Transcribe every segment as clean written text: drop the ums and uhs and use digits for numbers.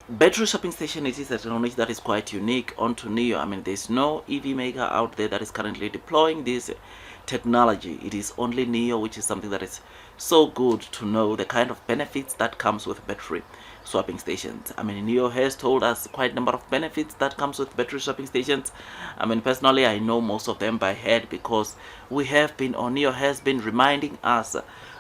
battery swapping station, it is a technology that is quite unique onto Nio. I mean, there's no EV maker out there that is currently deploying this technology. It is only Nio, which is something that is so good to know the kind of benefits that comes with battery swapping stations. I mean, Nio has told us quite a number of benefits that comes with battery swapping stations. I mean, personally, I know most of them by head because we have been, or Nio has been reminding us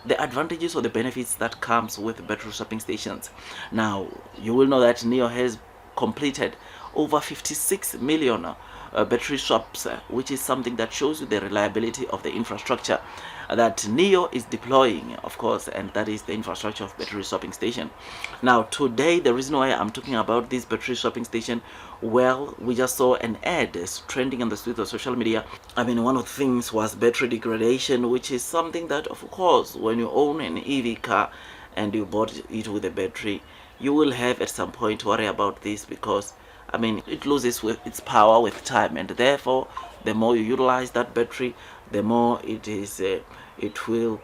the advantages or the benefits that comes with battery swapping stations. Now, you will know that Nio has completed over 56 million battery swaps, which is something that shows you the reliability of the infrastructure that Nio is deploying, of course, and that is the infrastructure of battery swapping station. Now, today, the reason why I'm talking about this battery swapping station, well, we just saw an ad trending on the streets of social media. I mean, one of the things was battery degradation, which is something that, of course, when you own an EV car and you bought it with a battery, you will have at some point worry about this because I mean, it loses with its power with time, and therefore, the more you utilize that battery, the more it will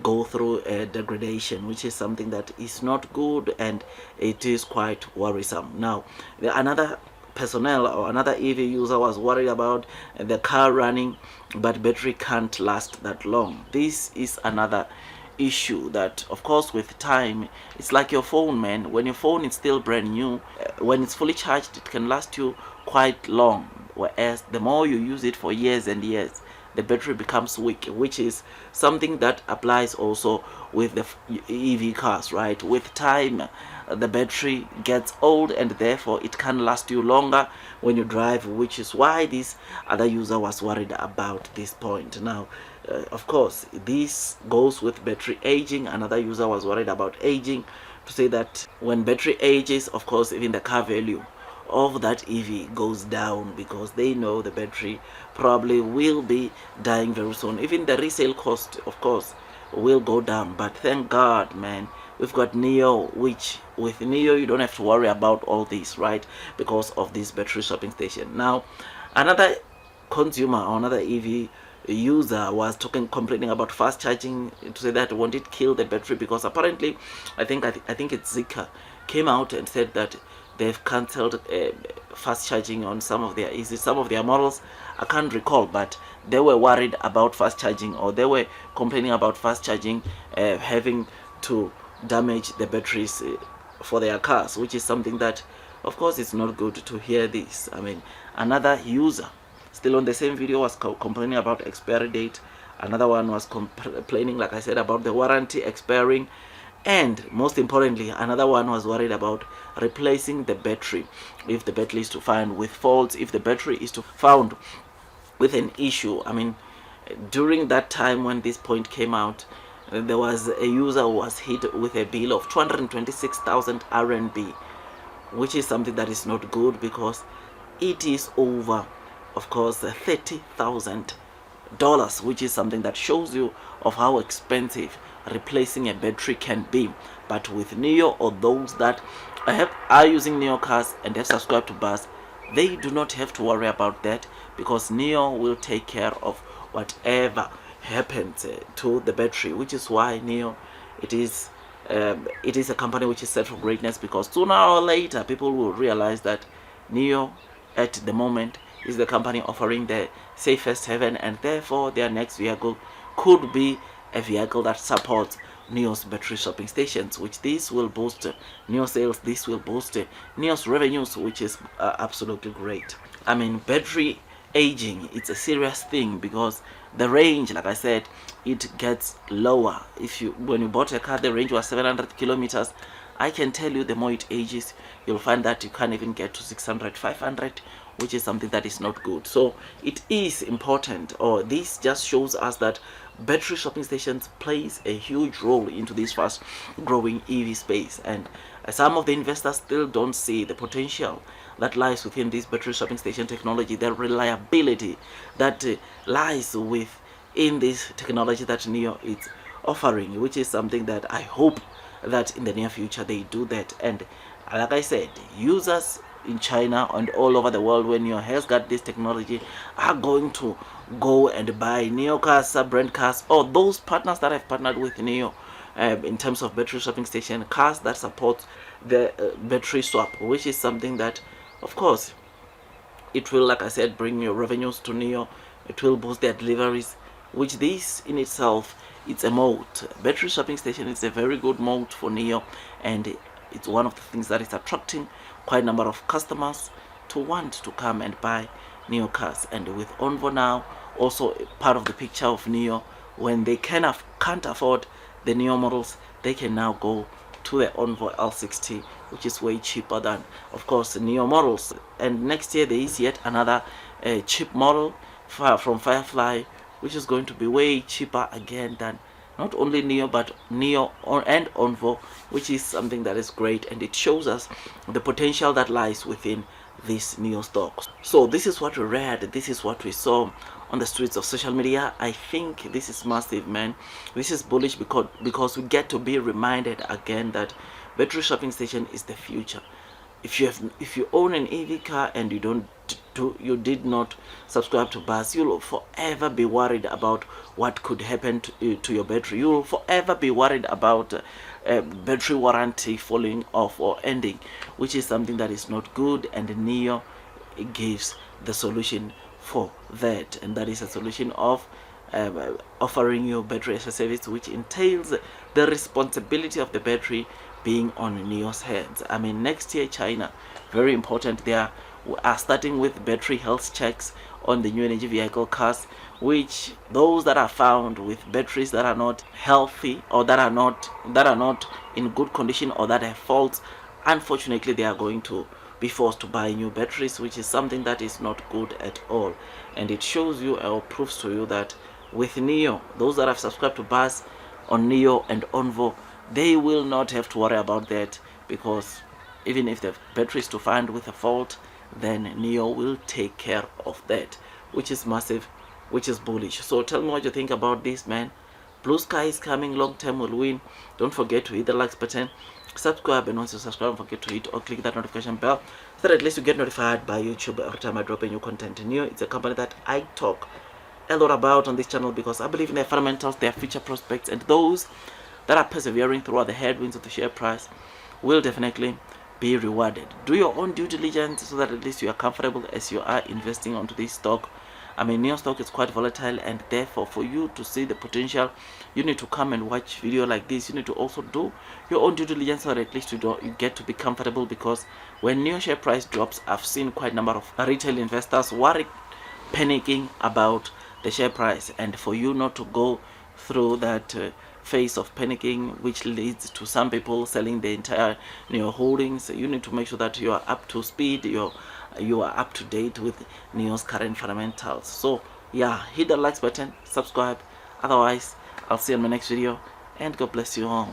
go through a degradation, which is something that is not good and it is quite worrisome. Now, another personnel or another EV user was worried about the car running, but battery can't last that long. This is another issue that, of course, with time, it's like your phone, man. When your phone is still brand new, when it's fully charged, it can last you quite long, whereas the more you use it for years and years, the battery becomes weak, which is something that applies also with the EV cars, right? With time, the battery gets old and therefore it can last you longer when you drive, which is why this other user was worried about this point. Now, of course, this goes with battery aging. Another user was worried about aging, to say that when battery ages, of course, even the car value of that EV goes down because they know the battery probably will be dying very soon. Even the resale cost, of course, will go down. But thank God, man, we've got Nio, which with Nio you don't have to worry about all this, right? Because of this battery swapping station. Now, another consumer or another EV user was complaining about fast charging, to say that won't it kill the battery, because apparently I think it's Zika came out and said that they've cancelled fast charging on some of their models. I can't recall, but they were worried about fast charging, or they were complaining about fast charging having to damage the batteries for their cars, which is something that, of course, it's not good to hear this. I mean, another user still on the same video was complaining about expiry date. Another one was complaining, like I said, about the warranty expiring. And most importantly, another one was worried about replacing the battery if the battery is to find with faults, if the battery is to found with an issue. I mean, during that time when this point came out, there was a user who was hit with a bill of 226,000 RMB, which is something that is not good because it is over, of course, $30,000, which is something that shows you of how expensive replacing a battery can be. But with Nio, or those that are using Nio cars and have subscribed to BAAS, they do not have to worry about that because Nio will take care of whatever happens to the battery, which is why Nio, it is a company which is set for greatness, because sooner or later people will realize that Nio at the moment is the company offering the safest haven, and therefore their next vehicle could be a vehicle that supports Nio's battery swapping stations, which this will boost Nio sales, this will boost Nio's revenues, which is absolutely great. I mean, battery aging, it's a serious thing because the range, like I said, it gets lower. When you bought a car, the range was 700 kilometers. I can tell you, the more it ages, you'll find that you can't even get to 600, 500, which is something that is not good. So it is important, or this just shows us that battery swapping stations plays a huge role into this fast growing EV space, and some of the investors still don't see the potential that lies within this battery swapping station technology, the reliability that lies within this technology that Nio is offering, which is something that I hope that in the near future they do that. And like I said, users in China and all over the world, when Nio has got this technology, are going to go and buy Nio cars, sub-brand cars, or those partners that have partnered with Nio in terms of battery swapping station cars that support the battery swap, which is something that, of course, it will, like I said, bring your revenues to Nio. It will boost their deliveries, which this in itself, it's a moat. Battery swapping station is a very good moat for Nio, and it's one of the things that is attracting quite a number of customers to want to come and buy Nio cars. And with Onvo now also part of the picture of Nio, when they can't afford the Nio models, they can now go to the Onvo L60, which is way cheaper than, of course, the Nio models. And next year there is yet another cheap model from Firefly, which is going to be way cheaper again than not only Nio but Nio and Onvo, which is something that is great, and it shows us the potential that lies within this Nio stock. So this is what we read, this is what we saw on the streets of social media. I think this is massive, man. This is bullish because we get to be reminded again that battery swapping station is the future. If you own an EV car and you did not subscribe to BAAS, you'll forever be worried about what could happen to your battery. You'll forever be worried about battery warranty falling off or ending, which is something that is not good, and Nio gives the solution for that, and that is a solution of offering you battery as a service, which entails the responsibility of the battery being on Nio's hands. I mean, next year China, very important, they are starting with battery health checks on the new energy vehicle cars, which those that are found with batteries that are not healthy or that are not in good condition or that have faults, unfortunately they are going to be forced to buy new batteries, which is something that is not good at all. And it shows you or proves to you that with Nio, those that have subscribed to BAAS on Nio and Onvo, they will not have to worry about that, because even if the battery is to find with a fault, then Nio will take care of that, which is massive, which is bullish. So tell me what you think about this, man. Blue sky is coming, long term will win. Don't forget to hit the like button, subscribe, and once you subscribe, don't forget to hit or click that notification bell so that at least you get notified by YouTube every time I drop a new content. Nio, it's a company that I talk a lot about on this channel because I believe in their fundamentals, their future prospects, and those that are persevering throughout the headwinds of the share price will definitely be rewarded. Do your own due diligence so that at least you are comfortable as you are investing onto this stock. I mean, Nio stock is quite volatile, and therefore for you to see the potential, you need to come and watch video like this. You need to also do your own due diligence so that at least you get to be comfortable, because when Nio share price drops, I've seen quite a number of retail investors worried, panicking about the share price, and for you not to go through that phase of panicking, which leads to some people selling the entire Nio holdings, you need to make sure that you are up to speed, you are up to date with Nio's current fundamentals. So yeah, hit the like button, subscribe. Otherwise, I'll see you in my next video, and God bless you all.